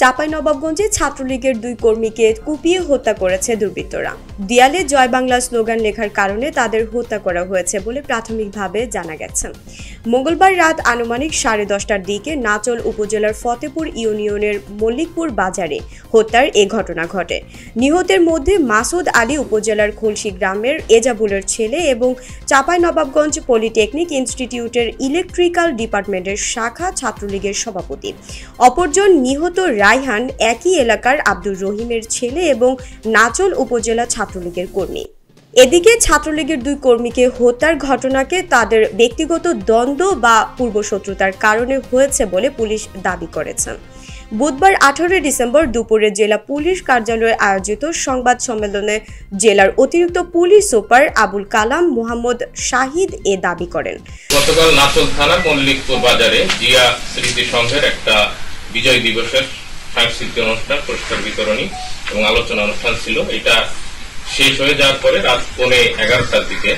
চাঁপাইনবাবগঞ্জে ছাত্রলীগের 2 কর্মীকে কুপিয়ে হত্যা করেছে দুর্বৃত্তরা। দেয়ালে জয় বাংলা স্লোগান লেখার কারণে তাদের হত্যা করা হয়েছে বলে প্রাথমিকভাবে জানা গেছে। মঙ্গলবার রাত আনুমানিক 10:30টার দিকে নাচল উপজেলার ফতেপুর ইউনিয়নের মল্লিকপুর বাজারে হত্যার এ ঘটনা ঘটে। নিহতের মধ্যে মাসুদ আলী উপজেলার খুলশী গ্রামের এজাবুলের ছেলে এবং চাঁপাইনবাবগঞ্জ পলিটেকনিক ইনস্টিটিউটের ইলেকট্রিক্যাল ডিপার্টমেন্টের শাখা ছাত্রলীগের সভাপতি। অপরজন নিহত রায়হান একই এলাকার আব্দুর রহিমের ছেলে এবং নাচল উপজেলা ছাত্রলীগের কর্মী। এদিকে ছাত্রলীগের 2 কর্মীকে হত্যার ঘটনাকে তাদের ব্যক্তিগত দ্বন্দ্ব বা পূর্বশত্রুতার কারণে হয়েছে বলে পুলিশ দাবি করেছে। বুধবার 18 ডিসেম্বর দুপুরে জেলা পুলিশ কার্যালয়ে আয়োজিত সংবাদ সম্মেলনে জেলার অতিরিক্ত পুলিশ সুপার আবুল কালাম মোহাম্মদ শাহিদ এ দাবি করেন। গতকাল নাচল থানা মল্লিকপুর বাজারে জিয়া স্মৃতি সংঘের একটা বিজয় দিবসের সাংস্কৃতিক অনুষ্ঠান, পুরস্কার বিতরণী এবং আলোচনা অনুষ্ঠান ছিল। এটা শেষ হয়ে যাওয়ার পরে রাত 11:15টার দিকে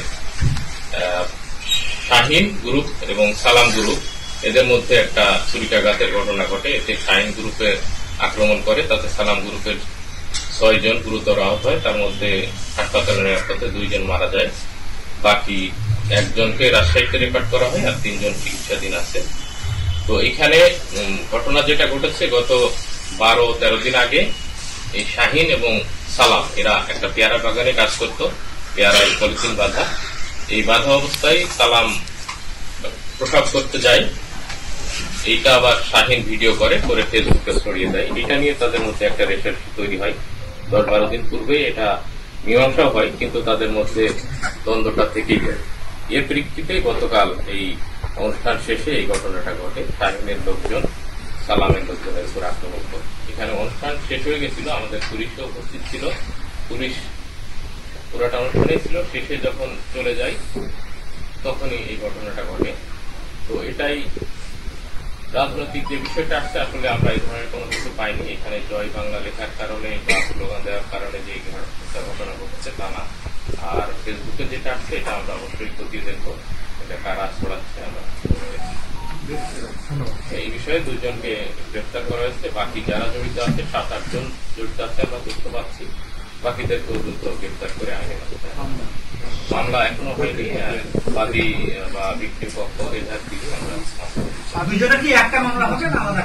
শাহিন গ্রুপ এবং সালাম গ্রুপ এদের মধ্যে একটা ছুরিকাঘাতের ঘটনা ঘটে। এতে শাহিন গ্রুপে আক্রমণ করে, তাতে সালাম গ্রুপের 6 জন গুরুতর আহত হয়। তার মধ্যে হাসপাতালে নেওয়ার পথে 2 জন মারা যায়। বাকি 1 জনকে রাজশাহীতে রেফার করা হয়, আর 3 জন চিকিৎসাধীন আছে। তো এখানে ঘটনা যেটা ঘটেছে, গত 12-13 দিন আগে এই শাহিন এবং সালাম এরা একটা পেয়ারা বাগানে কাজ করত। পেয়ারায় পলিথিন বাঁধা, এই বাঁধা অবস্থায় সালাম প্রসাব করতে যায়। এইটা আবার শাহিন ভিডিও করে ফেসবুকে ছড়িয়ে দেয়। এটা নিয়ে তাদের মধ্যে একটা রেশের তৈরি হয়। 10-12 দিন পূর্বে এটা মীমাংসা হয়, কিন্তু তাদের মধ্যে দ্বন্দ্বটা থেকেই যায়। এর প্রেক্ষিতে গতকাল এই অনুষ্ঠান শেষে এই ঘটনাটা ঘটে। শাহিনের লোকজন সালামের লোকজনের উপর আক্রমণ করে। এখানে অনুষ্ঠান শেষ হয়ে গেছিল, আমাদের পুলিশও উপস্থিত ছিল। পুলিশ পুরাটা অনুষ্ঠানে ছিল। শেষে যখন চলে যায় তখনই এই ঘটনাটা ঘটে। তো এটাই রাজনৈতিক যে বিষয়টা আসছে, আসলে আমরা এই ধরনের কোনো কিছু পাইনি। এখানে জয় বাংলা লেখার কারণে বা স্লোগান দেওয়ার কারণে যে ঘটনা ঘটেছে তা না। আর ফেসবুকে যেটা আসছে এটা আমরা অবশ্যই খতিয়ে দেখবো, এটা কারা ছড়াচ্ছে। আমরা এই বিষয়ে 2 জনকে গ্রেফতার করা হয়েছে। বাকি যারা জড়িত আছে 7-8 জন জড়িত আছে আমরা বুঝতে পারছি। বাকিদেরকেও দ্রুত গ্রেফতার করে আইনে মামলা এখনো হয়নি। বাদী বা ভিকটিম পক্ষ এজাহার দিকে আমরা কি একটা মামলা হবে না আলাদা?